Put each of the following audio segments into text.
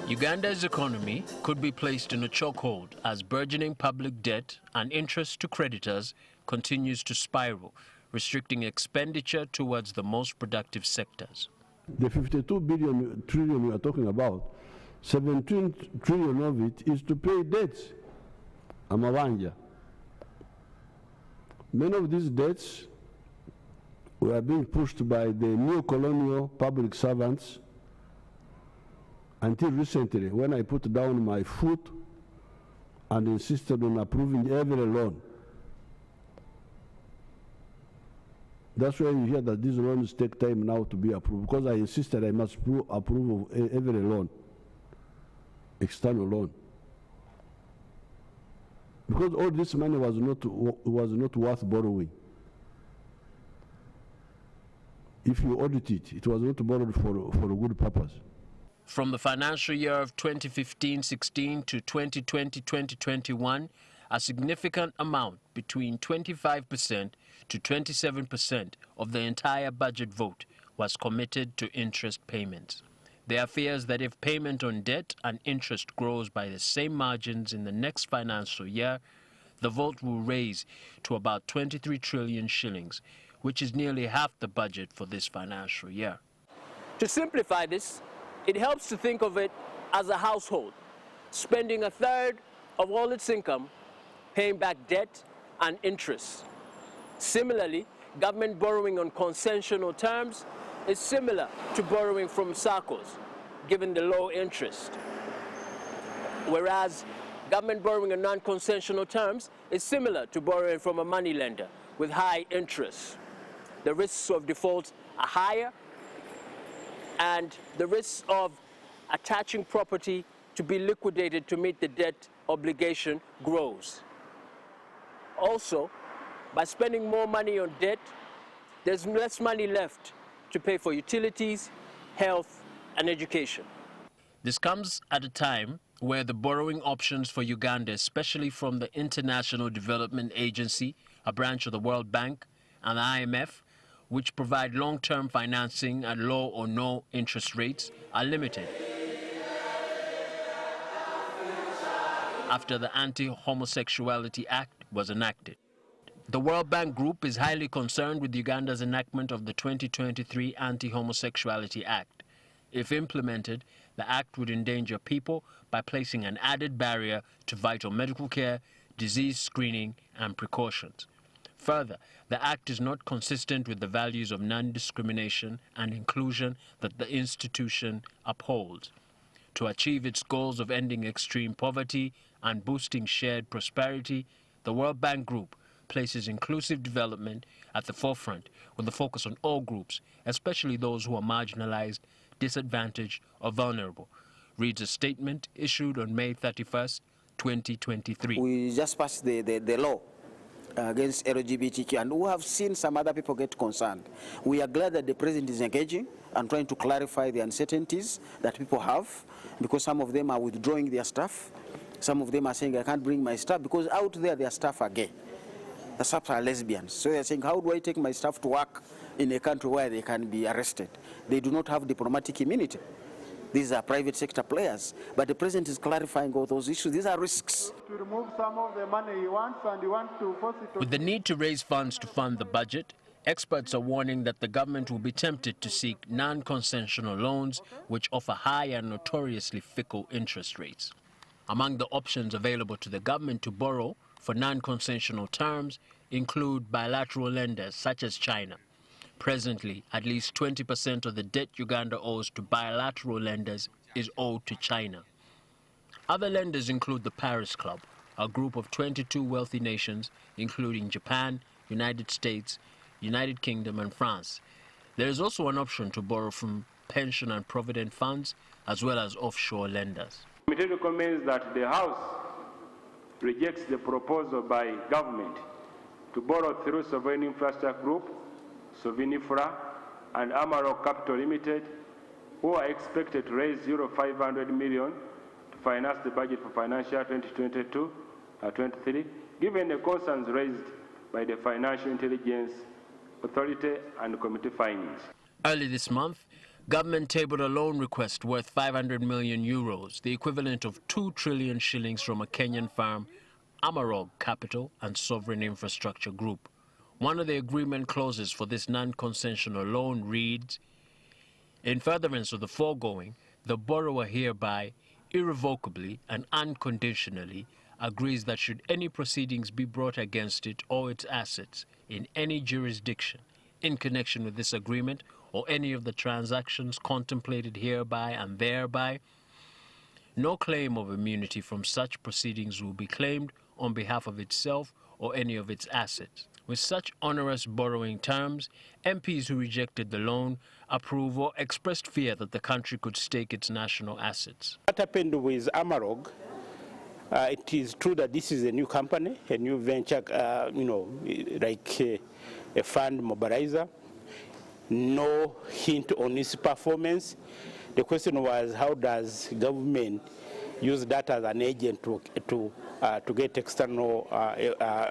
Uganda's economy could be placed in a chokehold as burgeoning public debt and interest to creditors continues to spiral, restricting expenditure towards the most productive sectors. The 52 trillion we are talking about, 17 trillion of it is to pay debts. Amawanja. Many of these debts were being pushed by the neo-colonial public servants until recently, when I put down my foot and insisted on approving every loan. That's why you hear that these loans take time now to be approved, because I insisted I must approve of every loan, external loan. Because all this money was not worth borrowing. If you audit it, it was not borrowed for a good purpose. From the financial year of 2015-16 to 2020-2021, a significant amount, between 25% to 27% of the entire budget vote, was committed to interest payments. There are fears that if payment on debt and interest grows by the same margins in the next financial year, the vote will raise to about 23 trillion shillings, which is nearly half the budget for this financial year. To simplify this, it helps to think of it as a household, spending a third of all its income paying back debt and interest. Similarly, government borrowing on concessional terms is similar to borrowing from SACCOs, given the low interest. Whereas government borrowing on non-concessional terms is similar to borrowing from a moneylender with high interest. The risks of default are higher, and the risk of attaching property to be liquidated to meet the debt obligation grows. Also, by spending more money on debt, there's less money left to pay for utilities, health, and education. This comes at a time where the borrowing options for Uganda, especially from the International Development Agency, a branch of the World Bank, and the IMF, which provide long-term financing at low or no interest rates, are limited. After the Anti-Homosexuality Act was enacted. The World Bank Group is highly concerned with Uganda's enactment of the 2023 Anti-Homosexuality Act. If implemented, the act would endanger people by placing an added barrier to vital medical care, disease screening, and precautions. Further, the act is not consistent with the values of non-discrimination and inclusion that the institution upholds. To achieve its goals of ending extreme poverty and boosting shared prosperity, the World Bank Group places inclusive development at the forefront with a focus on all groups, especially those who are marginalized, disadvantaged, or vulnerable, reads a statement issued on May 31st, 2023. We just passed the law against LGBTQ, and we have seen some other people get concerned. We are glad that the President is engaging and trying to clarify the uncertainties that people have, because some of them are withdrawing their staff. Some of them are saying, I can't bring my staff, because out there their staff are gay. The staff are lesbians. So they're saying, how do I take my staff to work in a country where they can be arrested? They do not have diplomatic immunity. These are private sector players. But the President is clarifying all those issues. These are risks. To remove some of the money he wants, and he wants to force it on. With the need to raise funds to fund the budget, experts are warning that the government will be tempted to seek non-concessional loans, which offer high and notoriously fickle interest rates. Among the options available to the government to borrow for non-concessional terms include bilateral lenders such as China. Presently, at least 20% of the debt Uganda owes to bilateral lenders is owed to China. Other lenders include the Paris Club, a group of 22 wealthy nations, including Japan, United States, United Kingdom, and France. There is also an option to borrow from pension and provident funds, as well as offshore lenders. The committee recommends that the House rejects the proposal by government to borrow through Sovereign Infrastructure Group, Sovinifra, and Amarok Capital Limited, who are expected to raise €500 million to finance the budget for financial year 2022-23, given the concerns raised by the Financial Intelligence Authority and committee findings. Early this month, government tabled a loan request worth 500 million euros, the equivalent of 2 trillion shillings from a Kenyan firm, Amarok Capital and Sovereign Infrastructure Group. One of the agreement clauses for this non-concessional loan reads, "In furtherance of the foregoing, the borrower hereby, irrevocably and unconditionally, agrees that should any proceedings be brought against it or its assets in any jurisdiction in connection with this agreement or any of the transactions contemplated hereby and thereby, no claim of immunity from such proceedings will be claimed on behalf of itself or any of its assets." With such onerous borrowing terms, MPs who rejected the loan approve or expressed fear that the country could stake its national assets. What happened with Amarok, it is true that this is a new company, a new venture, like a fund mobilizer. No hint on its performance. The question was, how does government use that as an agent to get external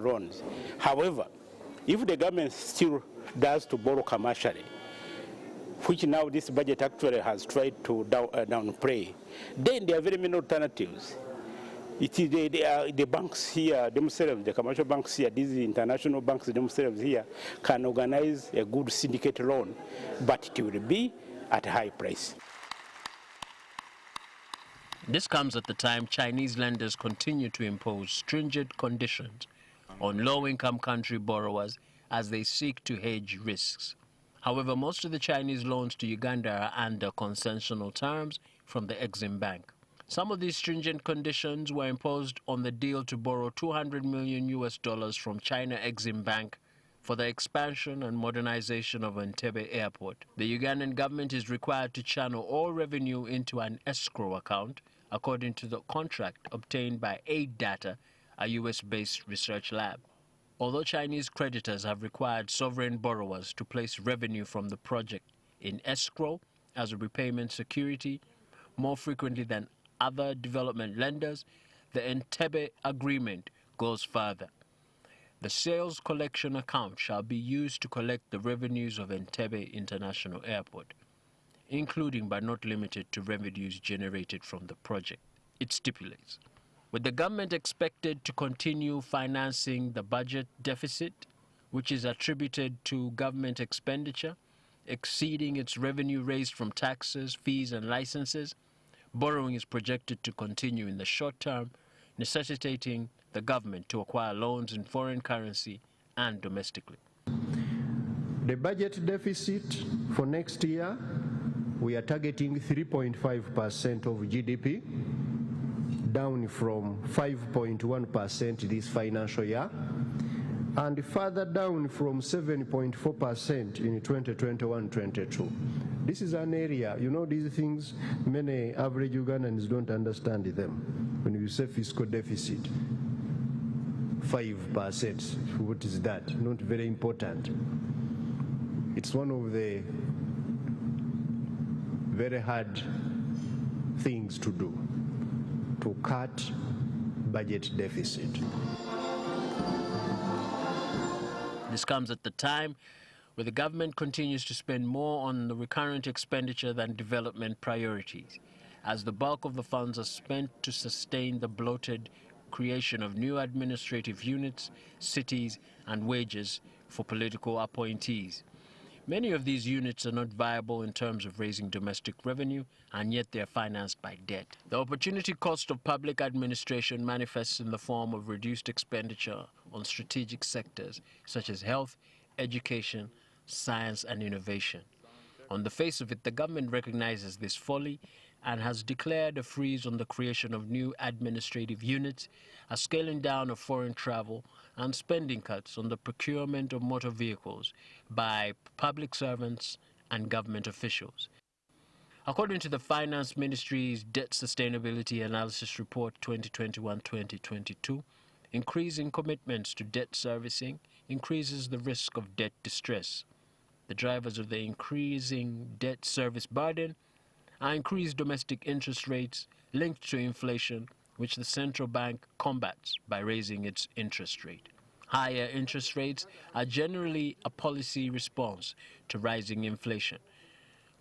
loans? However, if the government still does to borrow commercially, which now this budget actually has tried to downplay, then there are very many alternatives. It is the banks here themselves, the commercial banks here, these international banks themselves here, can organize a good syndicate loan, but it will be at a high price. This comes at the time Chinese lenders continue to impose stringent conditions on low-income country borrowers as they seek to hedge risks. However, most of the Chinese loans to Uganda are under concessional terms from the Exim Bank. Some of these stringent conditions were imposed on the deal to borrow $200 million from China Exim Bank for the expansion and modernization of Entebbe Airport. The Ugandan government is required to channel all revenue into an escrow account, according to the contract obtained by Aid Data, a US-based research lab. Although Chinese creditors have required sovereign borrowers to place revenue from the project in escrow as a repayment security more frequently than other development lenders, the Entebbe Agreement goes further. The sales collection account shall be used to collect the revenues of Entebbe International Airport, including but not limited to revenues generated from the project. It stipulates, with the government expected to continue financing the budget deficit, which is attributed to government expenditure, exceeding its revenue raised from taxes, fees, and licenses, borrowing is projected to continue in the short term, necessitating the government to acquire loans in foreign currency and domestically. The budget deficit for next year, we are targeting 3.5% of GDP, down from 5.1% this financial year, and further down from 7.4% in 2021-22. This is an area, these things, many average Ugandans don't understand them. When you say fiscal deficit, 5%, what is that? Not very important. It's one of the very hard things to do, to cut budget deficit. This comes at the time where the government continues to spend more on the recurrent expenditure than development priorities, as the bulk of the funds are spent to sustain the bloated creation of new administrative units, cities, and wages for political appointees. Many of these units are not viable in terms of raising domestic revenue, and yet they are financed by debt. The opportunity cost of public administration manifests in the form of reduced expenditure on strategic sectors such as health, education, science, and innovation. On the face of it, the government recognizes this folly and has declared a freeze on the creation of new administrative units, a scaling down of foreign travel, and spending cuts on the procurement of motor vehicles by public servants and government officials. According to the Finance Ministry's Debt Sustainability Analysis Report 2021-2022, increasing commitments to debt servicing increases the risk of debt distress. The drivers of the increasing debt service burden are increased domestic interest rates linked to inflation, which the central bank combats by raising its interest rate. Higher interest rates are generally a policy response to rising inflation.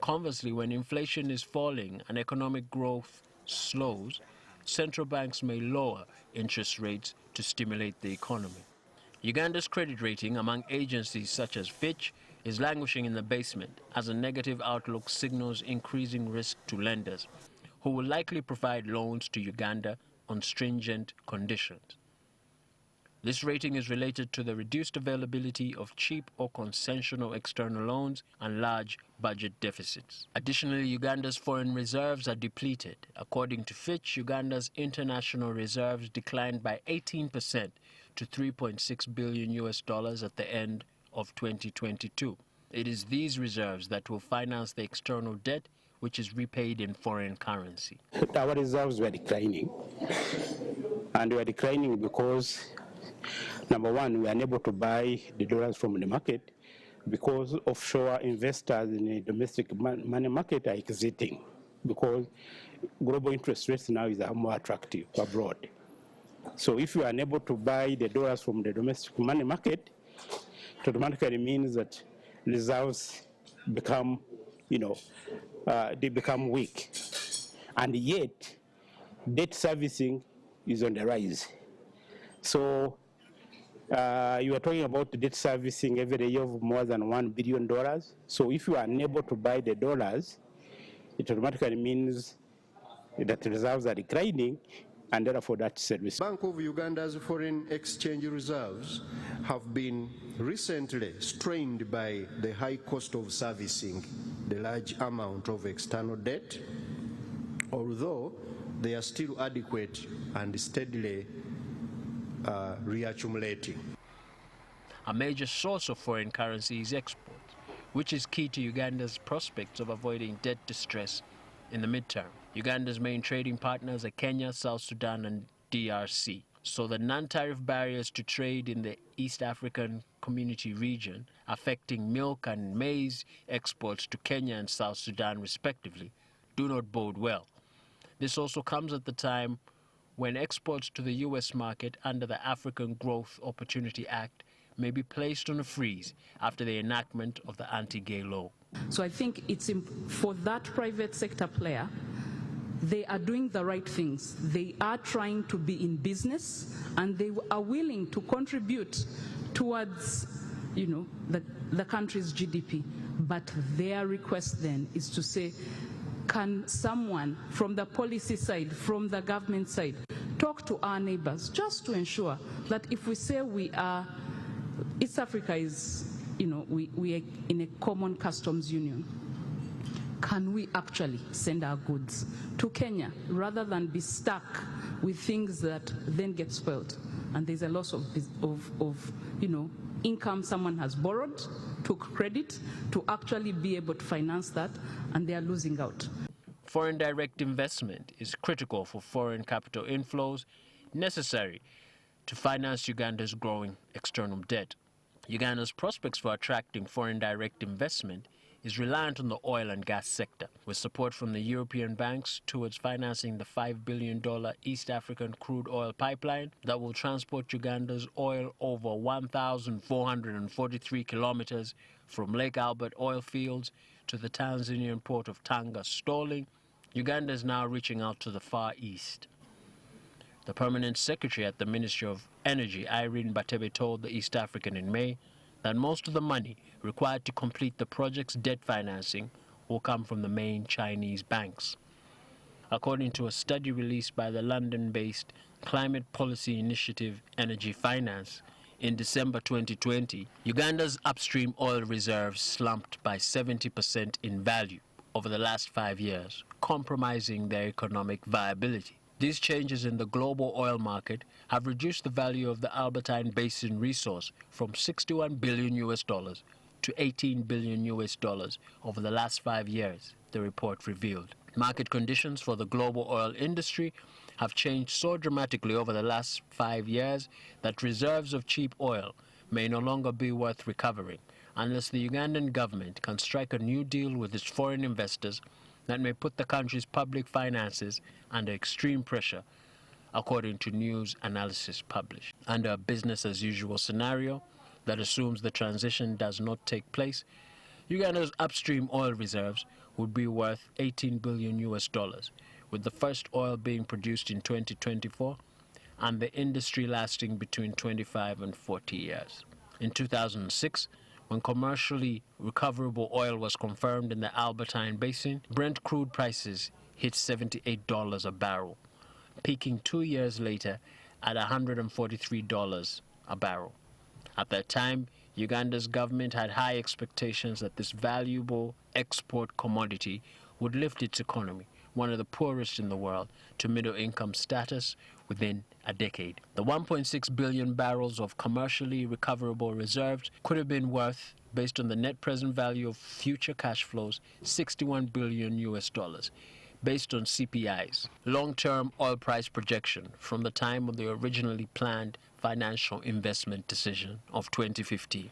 Conversely, when inflation is falling and economic growth slows, central banks may lower interest rates to stimulate the economy. Uganda's credit rating among agencies such as Fitch is languishing in the basement as a negative outlook signals increasing risk to lenders, who will likely provide loans to Uganda on stringent conditions. This rating is related to the reduced availability of cheap or concessional external loans and large budget deficits. Additionally, Uganda's foreign reserves are depleted. According to Fitch, Uganda's international reserves declined by 18% to $3.6 billion at the end of 2022. It is these reserves that will finance the external debt, which is repaid in foreign currency. Our reserves were declining, and we are declining because, number one, we are unable to buy the dollars from the market because offshore investors in the domestic money market are exiting because global interest rates now are more attractive abroad. So if you are unable to buy the dollars from the domestic money market, it automatically means that reserves become, they become weak. And yet, debt servicing is on the rise. So you are talking about debt servicing every year of more than $1 billion. So if you are unable to buy the dollars, it automatically means that reserves are declining, and therefore that's a risk. Bank of Uganda's foreign exchange reserves have been recently strained by the high cost of servicing the large amount of external debt, although they are still adequate and steadily reaccumulating. A major source of foreign currency is exports, which is key to Uganda's prospects of avoiding debt distress in the midterm. Uganda's main trading partners are Kenya, South Sudan, and DRC. So the non-tariff barriers to trade in the East African Community region, affecting milk and maize exports to Kenya and South Sudan respectively, do not bode well. This also comes at the time when exports to the U.S. market under the African Growth Opportunity Act may be placed on a freeze after the enactment of the anti-gay law. So I think it's for that private sector player, they are doing the right things. They are trying to be in business, and they are willing to contribute towards, the country's GDP. But their request then is to say, can someone from the policy side, from the government side, talk to our neighbors just to ensure that if we say East Africa is, we are in a common customs union, can we actually send our goods to Kenya rather than be stuck with things that then get spoiled? And there's a loss of income someone has borrowed, took credit to actually be able to finance that, and they are losing out. Foreign direct investment is critical for foreign capital inflows necessary to finance Uganda's growing external debt. Uganda's prospects for attracting foreign direct investment is reliant on the oil and gas sector, with support from the European banks towards financing the $5 billion East African crude oil pipeline that will transport Uganda's oil over 1,443 kilometers from Lake Albert oil fields to the Tanzanian port of Tanga stalling. Uganda is now reaching out to the Far East. The permanent secretary at the Ministry of Energy, Irene Batebe, told the East African in May that most of the money required to complete the project's debt financing will come from the main Chinese banks. According to a study released by the London-based climate policy initiative Energy Finance, in December 2020, Uganda's upstream oil reserves slumped by 70% in value over the last 5 years, compromising their economic viability. These changes in the global oil market have reduced the value of the Albertine Basin resource from $61 billion to $18 billion over the last 5 years, the report revealed. Market conditions for the global oil industry have changed so dramatically over the last 5 years that reserves of cheap oil may no longer be worth recovering unless the Ugandan government can strike a new deal with its foreign investors that may put the country's public finances under extreme pressure according to news analysis published. Under a business-as-usual scenario that assumes the transition does not take place, Uganda's upstream oil reserves would be worth $18 billion, with the first oil being produced in 2024 and the industry lasting between 25 and 40 years. In 2006, when commercially recoverable oil was confirmed in the Albertine Basin, Brent crude prices hit $78 a barrel, peaking 2 years later at $143 a barrel. At that time, Uganda's government had high expectations that this valuable export commodity would lift its economy, one of the poorest in the world, to middle-income status within a decade. The 1.6 billion barrels of commercially recoverable reserves could have been worth, based on the net present value of future cash flows, $61 billion, based on CPI's long-term oil price projection from the time of the originally planned financial investment decision of 2015.